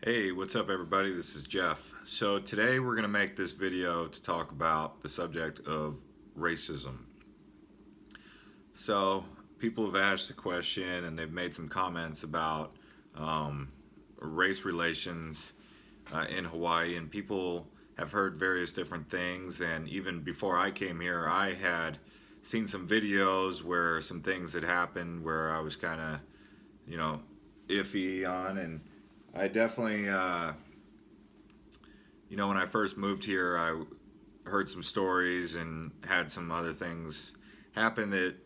Hey, what's up everybody? This is Jeff. So today we're going to make this video to talk about the subject of racism. So people have asked the question and they've made some comments about race relations in Hawaii, and people have heard various different things, and even before I came here I had seen some videos where some things had happened where I was kind of, you know, iffy on. And I definitely when I first moved here, I heard some stories and had some other things happen that,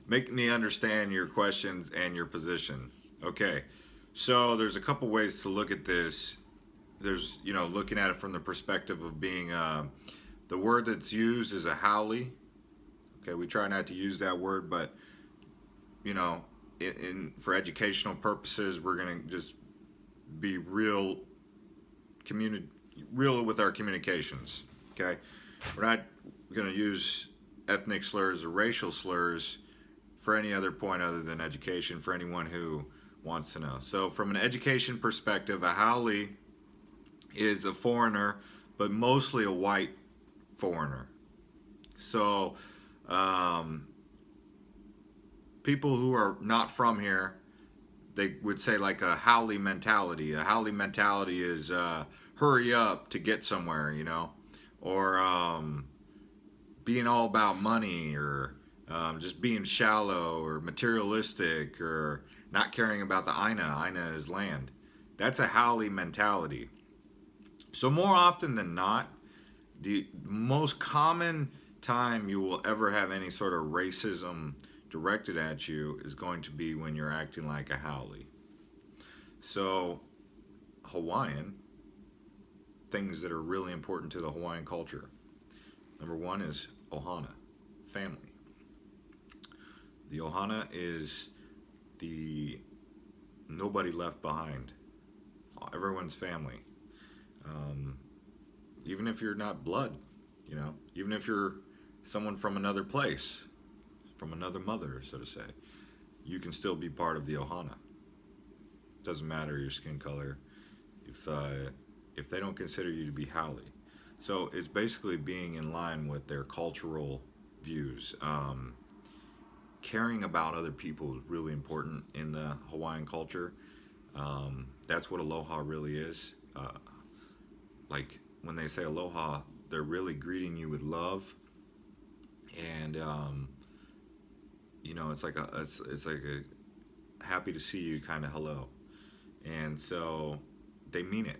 make me understand your questions and your position. Okay, so there's a couple ways to look at this. There's, looking at it from the perspective of being, the word that's used is a haole. Okay, we try not to use that word, but, you know, for educational purposes, we're going to just be real with our communications. Okay, we're not going to use ethnic slurs or racial slurs for any other point other than education for anyone who wants to know. So from an education perspective, a haole is a foreigner, but mostly a white foreigner. So people who are not from here, they would say like a haole mentality. A haole mentality is hurry up to get somewhere, or being all about money, or just being shallow or materialistic, or not caring about the aina. Aina is land. That's a haole mentality. So more often than not, the most common time you will ever have any sort of racism directed at you is going to be when you're acting like a haole. So Hawaiian, things that are really important to the Hawaiian culture. Number one is Ohana, family. The Ohana is the nobody left behind. Everyone's family. Even if you're not blood, even if you're someone from another place, from another mother, so to say, you can still be part of the Ohana. Doesn't matter your skin color if they don't consider you to be haole. So it's basically being in line with their cultural views. Caring about other people is really important in the Hawaiian culture. That's what aloha really is. Like when they say aloha, they're really greeting you with love, and it's like a happy to see you kind of hello, and so they mean it.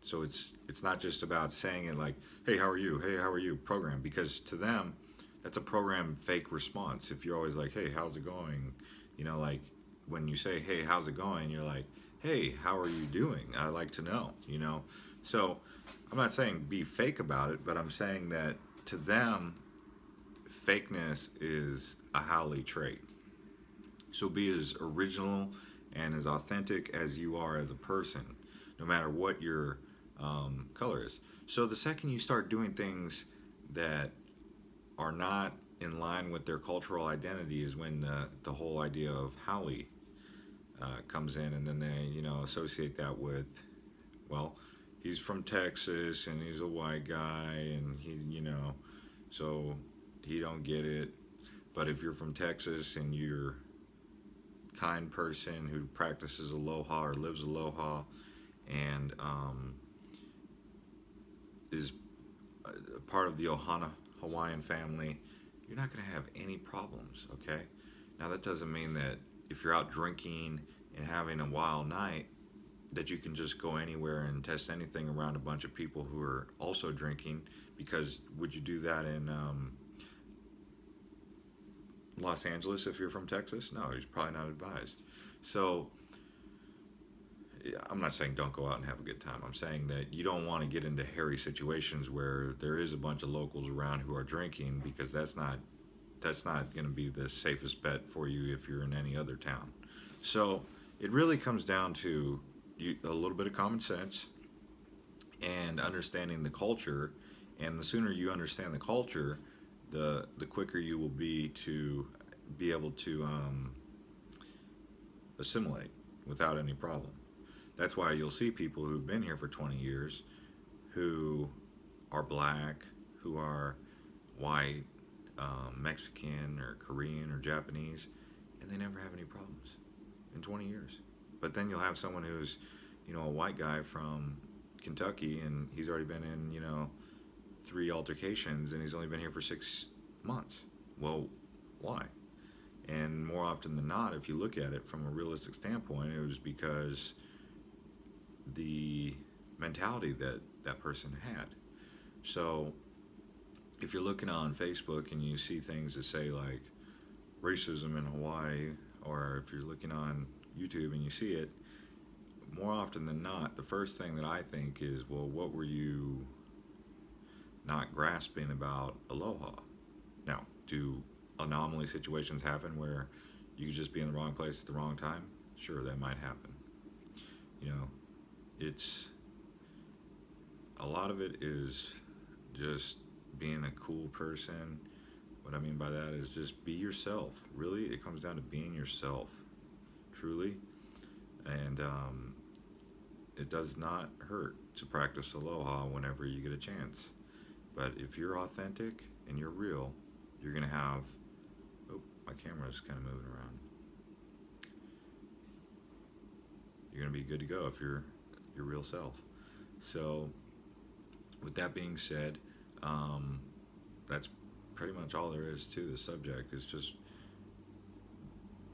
So it's not just about saying it like, hey, how are you? Hey, how are you? Program, because to them, that's a program fake response. If you're always like, hey, how's it going? Like when you say, hey, how's it going? You're like, hey, how are you doing? I'd like to know. So I'm not saying be fake about it, but I'm saying that to them, fakeness is a haole trait. So be as original and as authentic as you are as a person, no matter what your color is. So the second you start doing things that are not in line with their cultural identity is when the whole idea of haole comes in, and then they associate that with, well, he's from Texas and he's a white guy and so he don't get it. But if you're from Texas and you're a kind person who practices aloha or lives aloha and is a part of the Ohana Hawaiian family, you're not going to have any problems, okay? Now that doesn't mean that if you're out drinking and having a wild night that you can just go anywhere and test anything around a bunch of people who are also drinking, because would you do that in Los Angeles if you're from Texas? No, you're probably not advised. So I'm not saying don't go out and have a good time. I'm saying that you don't want to get into hairy situations where there is a bunch of locals around who are drinking, because that's not going to be the safest bet for you if you're in any other town. So it really comes down to a little bit of common sense and understanding the culture. And the sooner you understand the culture, the quicker you will be to be able to assimilate without any problem. That's why you'll see people who've been here for 20 years who are black, who are white, Mexican or Korean or Japanese, and they never have any problems in 20 years. But then you'll have someone who's, a white guy from Kentucky, and he's already been in, 3 altercations, and he's only been here for 6 months. Well, why? And more often than not, if you look at it from a realistic standpoint, it was because the mentality that that person had. So if you're looking on Facebook and you see things that say like racism in Hawaii, or if you're looking on YouTube and you see it, more often than not, the first thing that I think is, well, what were you not grasping about aloha? Now, do anomaly situations happen where you could just be in the wrong place at the wrong time? Sure, that might happen. It's a lot of it is just being a cool person. What I mean by that is just be yourself. Really, it comes down to being yourself, truly. And it does not hurt to practice aloha whenever you get a chance. But if you're authentic and you're real, you're going to have... Oh, my camera's kind of moving around. You're going to be good to go if you're your real self. So, with that being said, that's pretty much all there is to the subject. Is just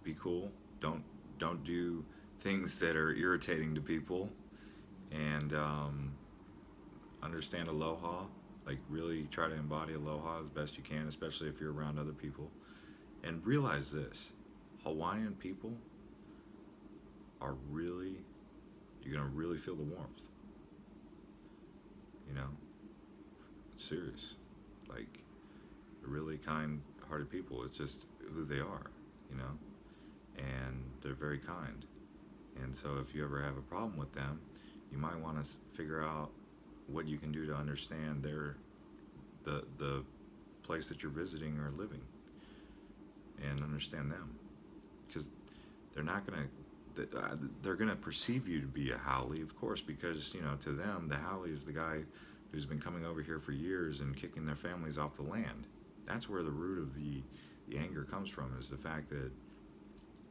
be cool. Don't do things that are irritating to people, and understand aloha. Like, really try to embody aloha as best you can, especially if you're around other people. And realize this: Hawaiian people are really, you're gonna really feel the warmth. It's serious. Like, they're really kind-hearted people. It's just who they are, and they're very kind. And so if you ever have a problem with them, you might want to figure out what you can do to understand the place that you're visiting or living, and understand them, because they're not gonna they're gonna perceive you to be a haole, of course, because to them the haole is the guy who's been coming over here for years and kicking their families off the land. That's where the root of the anger comes from, is the fact that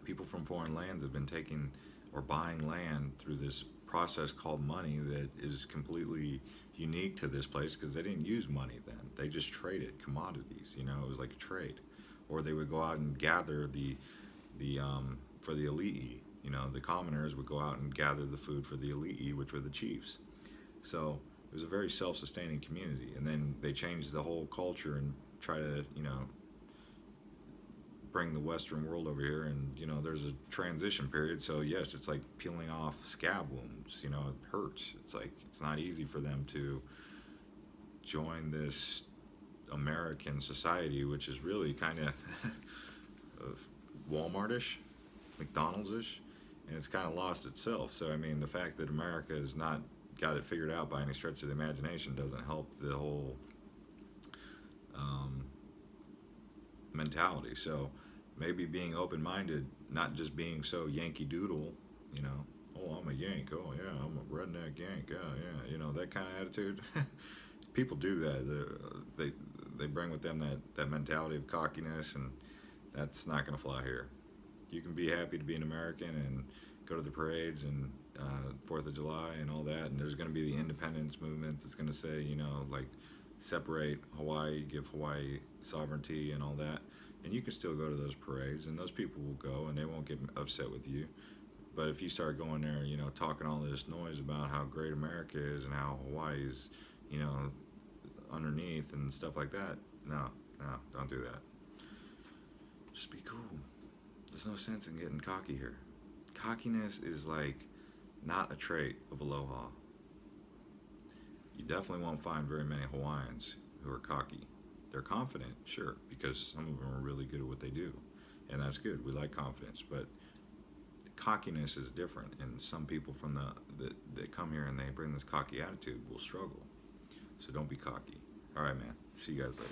people from foreign lands have been taking or buying land through this process called money that is completely unique to this place, because they didn't use money then. They just traded commodities. It was like a trade. Or they would go out and gather the for the elite. The commoners would go out and gather the food for the elite, which were the chiefs. So it was a very self-sustaining community. And then they changed the whole culture and try to bring the Western world over here, and there's a transition period. So yes, it's like peeling off scab wounds. It hurts. It's like it's not easy for them to join this American society, which is really kind of Walmart-ish, McDonald's-ish, and it's kind of lost itself. So I mean, the fact that America has not got it figured out by any stretch of the imagination doesn't help the whole mentality. So maybe being open-minded, not just being so Yankee Doodle, oh, I'm a Yank, oh yeah, I'm a redneck Yank, yeah, that kind of attitude. People do that. They bring with them that mentality of cockiness, and that's not going to fly here. You can be happy to be an American and go to the parades and 4th of July and all that, and there's going to be the independence movement that's going to say, like, separate Hawaii, give Hawaii sovereignty and all that. And you can still go to those parades, and those people will go, and they won't get upset with you. But if you start going there, talking all this noise about how great America is and how Hawaii is, underneath and stuff like that, no, don't do that. Just be cool. There's no sense in getting cocky here. Cockiness is like not a trait of aloha. You definitely won't find very many Hawaiians who are cocky. They're confident, sure, because some of them are really good at what they do, and that's good. We like confidence, but cockiness is different, and some people from that come here and they bring this cocky attitude will struggle. So don't be cocky. All right, man. See you guys later.